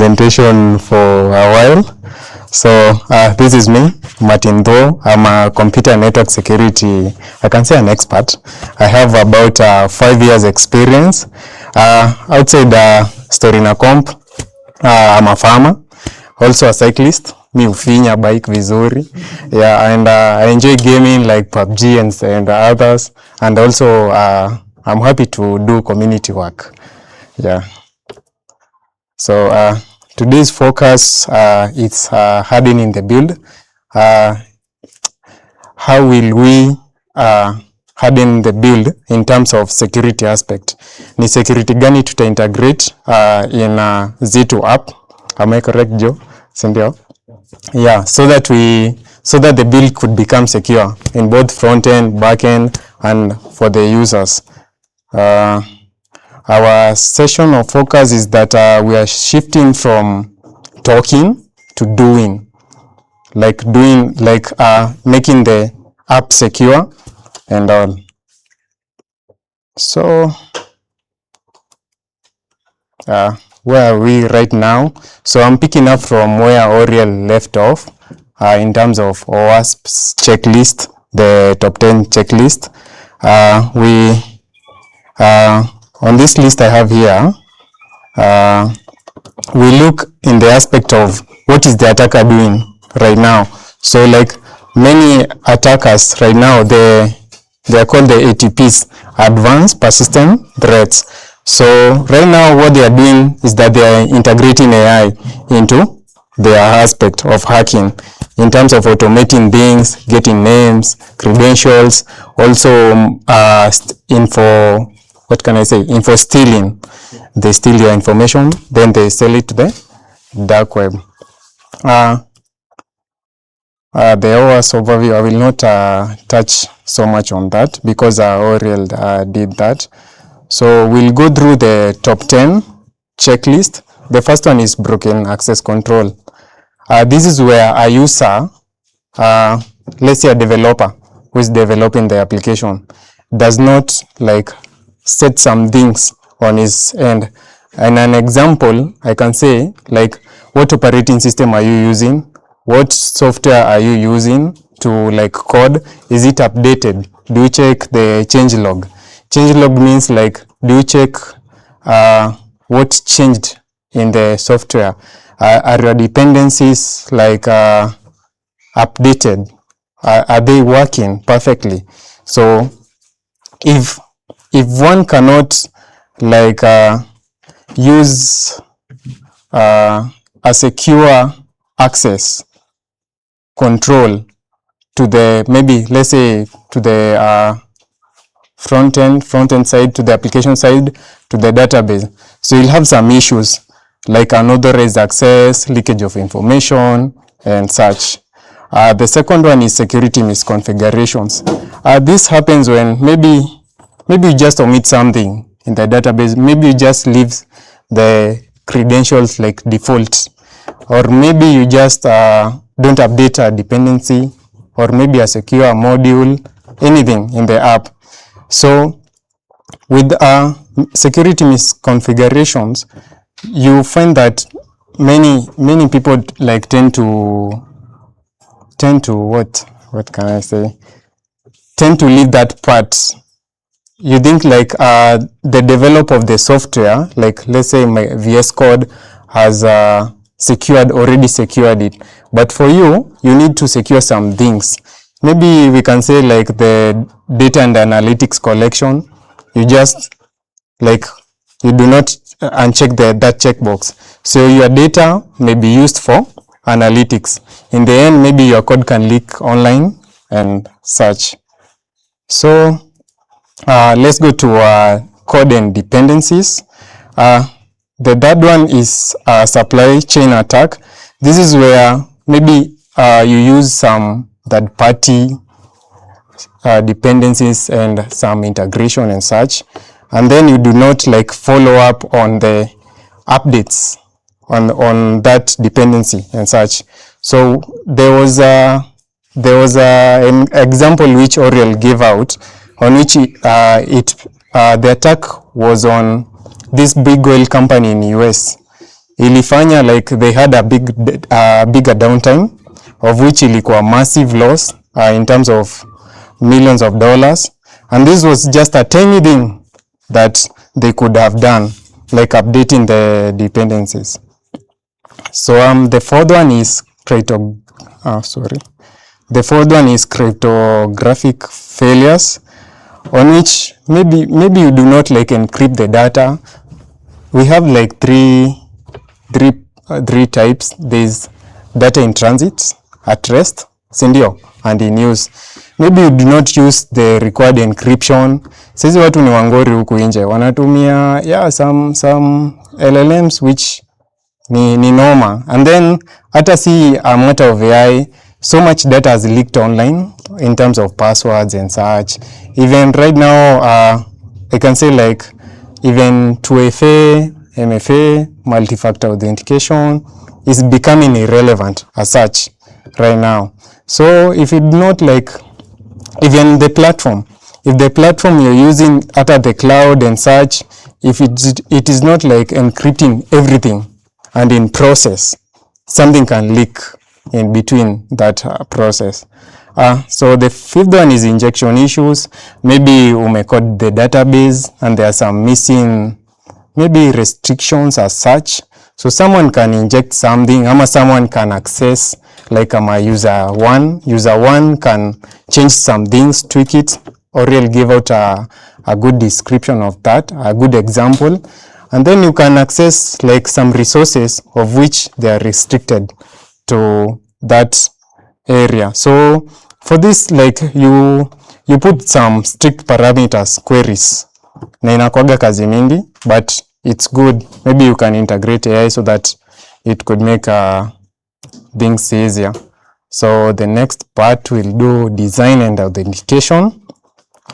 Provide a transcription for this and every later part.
presentation for a while. So this is me, Martin Tho. I'm a computer network security, I can say an expert. I have about 5 years experience. Outside Storina Comp, I'm a farmer, also a cyclist. Mi ufinya bike vizuri. Yeah, and I enjoy gaming like PUBG and others. And also I'm happy to do community work. Yeah. So today's focus is hardening the build. How will we harden the build in terms of security aspect? Ni security gani tuta integrate in Zetu app? Am I correct, Joe? Sindio? Yeah, so that the build could become secure in both front end, back end, and for the users. Our session of focus is that we are shifting from talking to doing, making the app secure and all. So where are we right now? So I'm picking up from where Oriel left off in terms of OWASP's checklist, the top 10 checklist. On this list I have here, we look in the aspect of what is the attacker doing right now. So like many attackers right now, they are called the ATPs, Advanced Persistent Threats. So right now what they are doing is that they are integrating AI into their aspect of hacking in terms of automating things, getting names, credentials, also info stealing. They steal your information, then they sell it to the dark web. The OWASP overview, I will not touch so much on that because Oriel did that. So we'll go through the top 10 checklist. The first one is broken access control. This is where a user, let's say a developer who is developing the application, does not set some things on his end. And an example, I can say, what operating system are you using? What software are you using to code? Is it updated? Do you check the changelog? Changelog means do you check what changed in the software? Are your dependencies updated? Are they working perfectly? So if one cannot use a secure access control to the, maybe let's say to the front end side, to the application side, to the database, so you'll have some issues like unauthorized access, leakage of information, and such. The second one is security misconfigurations. This happens when maybe you just omit something in the database. Maybe you just leave the credentials like default, or maybe you just don't update a dependency, or maybe a secure module, anything in the app. So with security misconfigurations, you find that many people tend to leave that part. You think the developer of the software, let's say my VS Code has already secured it, but for you need to secure some things. Maybe we can say the data and analytics collection, you just you do not uncheck that checkbox. So your data may be used for analytics. In the end, maybe your code can leak online and such. So let's go to code and dependencies. The third one is supply chain attack. This is where maybe you use some third-party dependencies and some integration and such, and then you do not follow up on the updates on that dependency and such. So there was an example which Oriel gave out, on which the attack was on this big oil company in US. ilifanya like they had a bigger downtime, of which ilikuwa massive loss in terms of millions of dollars, and this was just a tiny thing that they could have done, like updating the dependencies. So the fourth one is cryptographic failures, on which maybe you do not like encrypt the data. We have like three types. There's data in transit, at rest, sindio, and in use. Maybe you do not use the required encryption. Sisi watu ni wangori huku nje, wanatumia some LLMs which ni normal, and then hata si a matter of AI, so much data has leaked online in terms of passwords and such. Even right now, I can say like even 2FA, MFA, multi-factor authentication is becoming irrelevant as such right now. So if it not like even the platform, if the platform you're using at the cloud and such, if it is not like encrypting everything and in process, something can leak in between that process. So the fifth one is injection issues. Maybe umecode the database and there are some missing maybe restrictions as such. So someone can inject something, ama someone can access, like user one can change some things, tweak it, or really give out a good description of that, a good example. And then you can access like some resources of which they are restricted to that area. So for this, like you put some strict parameters, queries, na inakwaga kazi mingi, but it's good. Maybe you can integrate AI so that it could make things easier. So the next part will do design and authentication.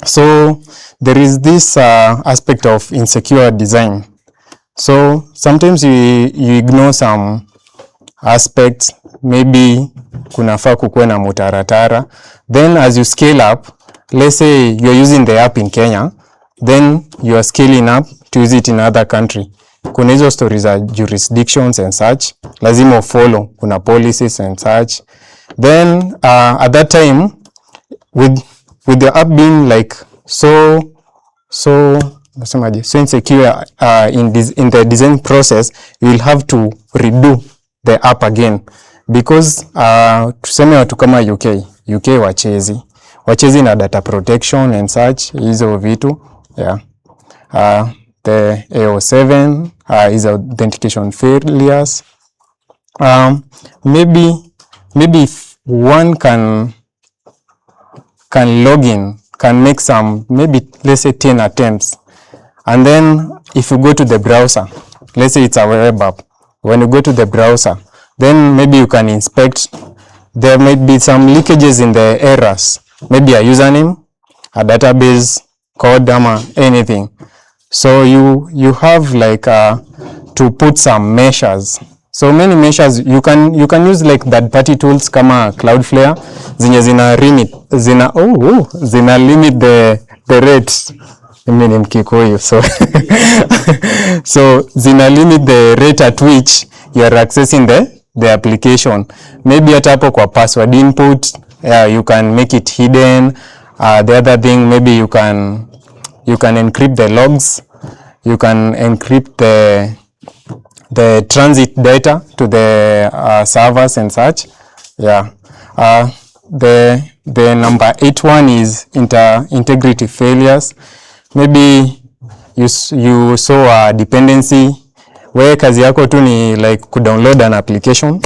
So there is this aspect of insecure design. So sometimes you ignore some aspects, maybe kunafaa kukuwe na mutaratara. Then as you scale up, let's say you're using the app in Kenya, then you are scaling up to use it in other country. Kuna hizo stories za jurisdictions and such, lazima follow, kuna policies and such. Then at that time, with the app being like so insecure in the design process, you will have to redo the app again, because tuseme watu kama UK wachezi na data protection and such, hizo vitu, yeah. The AO7 is authentication failures. Maybe if one can log in, can make some, maybe let's say 10 attempts, and then if you go to the browser, let's say it's a web app, when you go to the browser, then maybe you can inspect, there might be some leakages in the errors, maybe a username, a database code, anything. So you have like to put some measures. So many measures you can use, like third party tools kama Cloudflare zenye zina limit the rates. Mimi ni Mkikuyu, so so zina limit the rate at which you are accessing the application. Maybe hata hapo kwa password input, you can make it hidden. The other thing, maybe you can encrypt the logs, you can encrypt the transit data to the servers and such. Yeah. The number 8 one is integrity failures. Maybe you saw a dependency where kazi yako tu ni like download an application,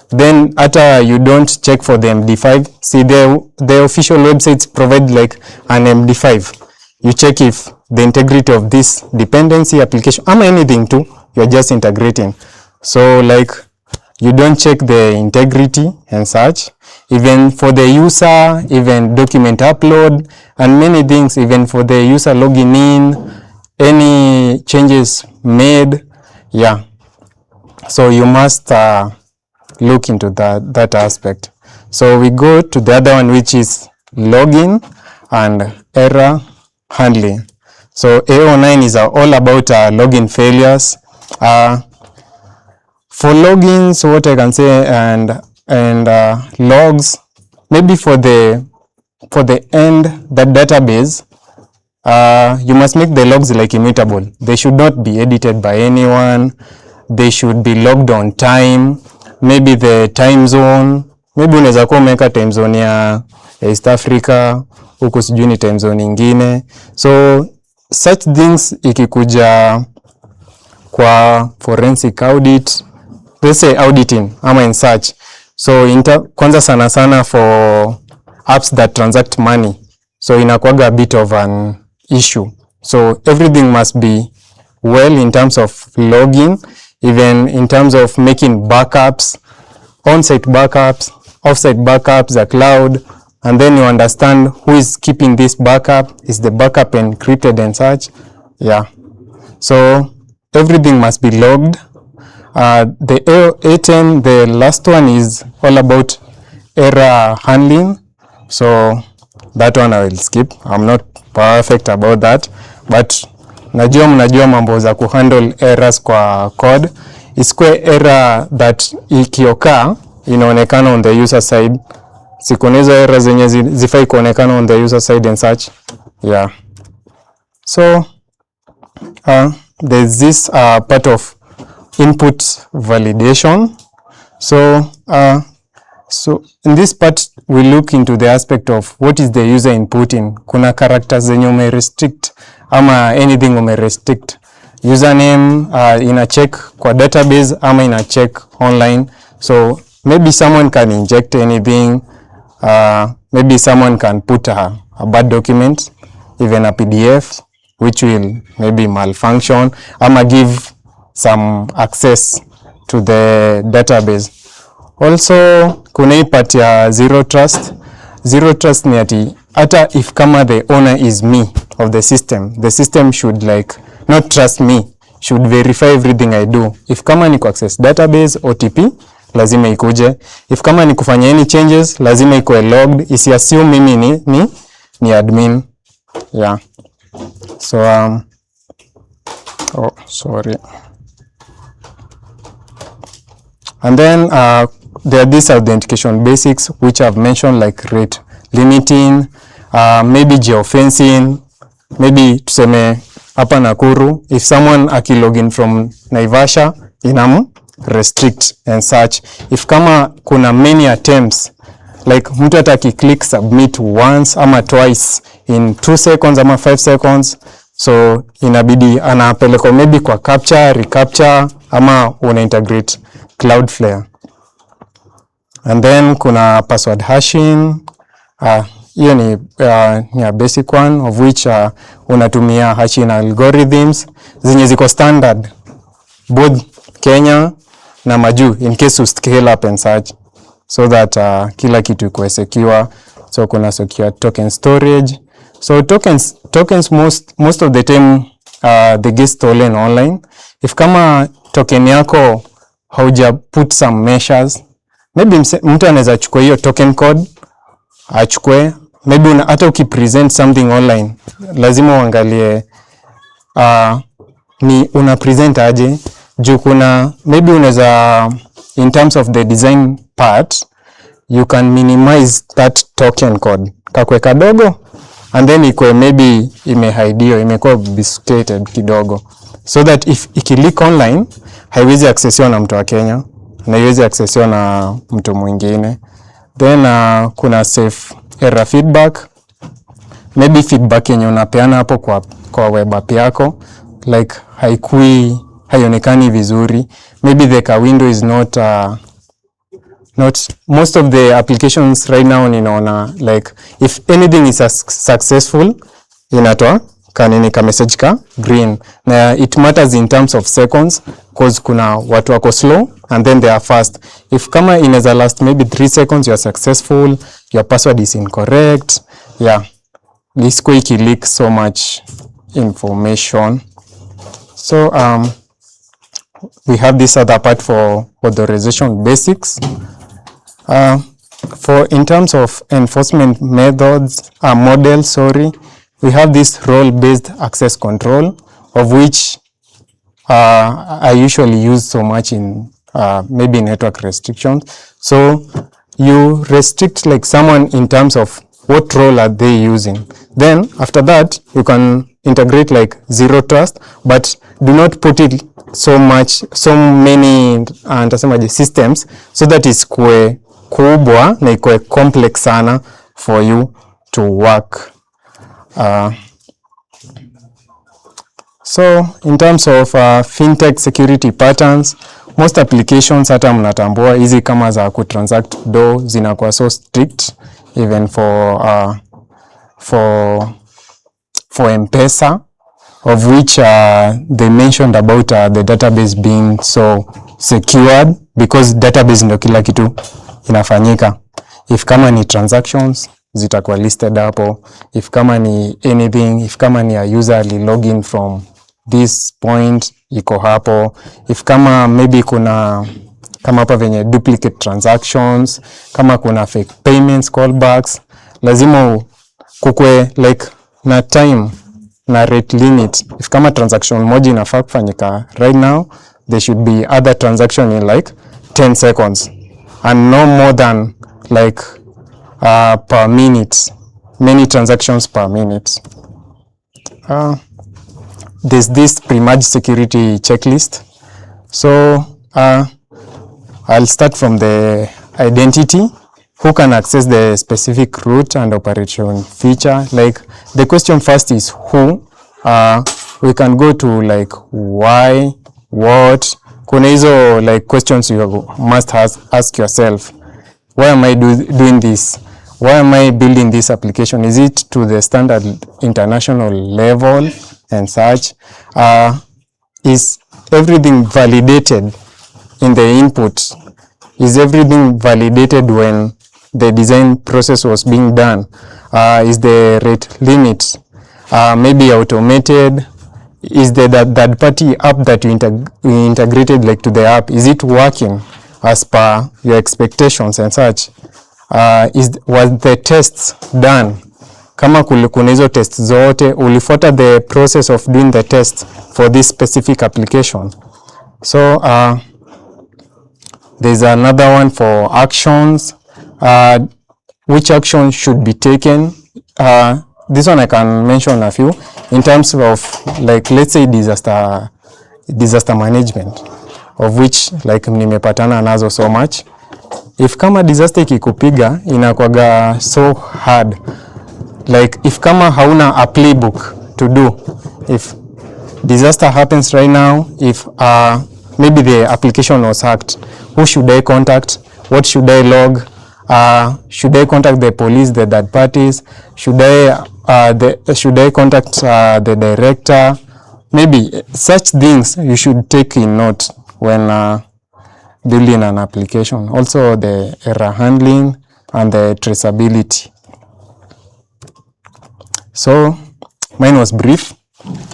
then after you don't check for the MD5. See, the official websites provide like an MD5. You check if the integrity of this dependency application, anything too, you're just integrating. So like you don't check the integrity and such, even for the user, even document upload and many things, even for the user logging in, any changes made. Yeah, so you must look into that aspect. So we go to the other one, which is login and error handling. So AO9 is all about login failures. For logins, what I can say, and logs, maybe for the end, that database, you must make the logs like immutable. They should not be edited by anyone. They should be logged on time, maybe the time zone. Maybe unaweza kuwa umeweka time zone ya East Africa, huku sijui ni time zone ingine. So such things ikikuja kwa forensic audit, let's say auditing ama in search. So kwanza sana sana for apps that transact money, so inakuwaga a bit of an issue. So everything must be well in terms of logging, even in terms of making backups, on-site backups, off-site backups, the cloud, and then you understand who is keeping this backup. Is the backup encrypted and such? Yeah. So everything must be logged. The A10, the last one, is all about error handling. So that one I will skip. I'm not perfect about that, but mnajua mambo za kuhandle errors kwa code. Isikwe error that ikiokaa inaonekana on the user side. Sikunezo errors zenye zifai kuonekana on the user side and such. Yeah. So there's this part of input validation. So in this part we look into the aspect of what is the user inputting. Kuna characters zenye ume restrict ama anything ume restrict. Username ina check kwa database ama ina check online. So maybe someone can inject anything. Maybe someone can put a bad document, even a PDF, which will maybe malfunction ama give some access to the database. Also kuna hii part ya zero trust. Zero trust ni ati hata if kama the owner is me of the system should like not trust me, should verify everything I do. If kama ni ku access database, OTP lazima ikuje. If kama ni kufanya any changes, lazima ikuwe logged. Isi assume mimi ni admin. Yeah. So oh sorry. And then there are these authentication basics which I've mentioned, like rate limiting, maybe geofencing, maybe tuseme hapa Nakuru, if someone akilogin from Naivasha inam restrict and such. If kama kuna many attempts, like mtu ataki click submit once ama twice in 2 seconds ama 5 seconds, so inabidi anapeleko maybe kwa capture, recapture ama una integrate Cloudflare. And then kuna password hashing. Hiyo ni a basic one of which unatumia hashing algorithms zenye ziko standard both Kenya na majuu in case you scale up and such, so that kila kitu iko secure. So kuna secure token storage. So tokens most of the time they get stolen online. If kama token yako hauja put some measures, maybe mtu anaweza chukua hiyo token code achukue. Maybe hata ukipresent something online lazima uangalie ni una present aje, juu kuna maybe unaweza in terms of the design part you can minimize that token code kakwe kadogo, and then ikwe maybe imehaidiwa, imekuwa obfuscated kidogo, so that if ikileak online haiwezi accessiwa na mtu wa Kenya na haiwezi accessiwa na mtu mwingine. Then kuna safe error feedback, maybe feedback yenye unapeana hapo kwa web app yako like haionekani vizuri, maybe the window is not most of the applications right now ninaona like if anything is successful inatoa kanini ka message ka green, na it matters in terms of seconds because kuna watu wako slow and then they are fast. If kama inaweza last maybe 3 seconds you are successful, your password is incorrect, yeah, this quick leak so much information. So we have this other part for authorization basics. For in terms of enforcement methods, models, we have this role-based access control, of which I usually use so much in maybe network restrictions. So you restrict like someone in terms of what role are they using. Then after that, you can integrate like zero trust, but do not put it so many nitasemaje systems so that isikue kubwa na ikue complex sana for you to work. So in terms of fintech security patterns, most applications hata mnatambua hizi kama za kutransact do zinakuwa so strict even for M-Pesa, of which they mentioned about the database being so secured because database ndio kila kitu inafanyika. If kama ni transactions zitakuwa listed hapo, if kama ni anything, if kama ni a user li login from this point iko hapo, if kama maybe kuna kama hapa venye duplicate transactions, kama kuna fake payments, callbacks, lazima kukwe like na time na rate limit. If kama transaction moja inafaa kufanyika right now, there should be other transaction in like 10 seconds and no more than like per minute, many transactions per minute. There's this pre-merge security checklist. So I'll start from the identity. Who can access the specific root and operation feature? Like the question first is who. We can go to like why, what. Kuna hizo like questions you must ask yourself. Why am I doing this? Why am I building this application? Is it to the standard international level and such? Is everything validated in the input? Is everything validated when the design process was being done? Is the rate limit maybe automated? Is the third party app that you integrated like to the app, is it working as per your expectations and such? Was the tests done? Kama kuna hizo tests zote, ulifuata the process of doing the test for this specific application. So there's another one for actions. Which action should be taken? This one I can mention a few in terms of like let's say disaster management, of which like nimepatana nazo so much. If kama disaster ikikupiga inakuwaga so hard, like if kama hauna a playbook to do, if disaster happens right now, if maybe the application was hacked, who should I contact? What should I log? Should I contact the police, the third parties? Should I contact the director? Maybe such things you should take in note when building an application. Also the error handling and the traceability. So mine was brief.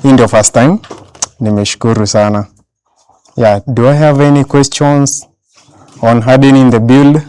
In the first time, nimeshukuru sana. Yeah, do I have any questions on hardening the build?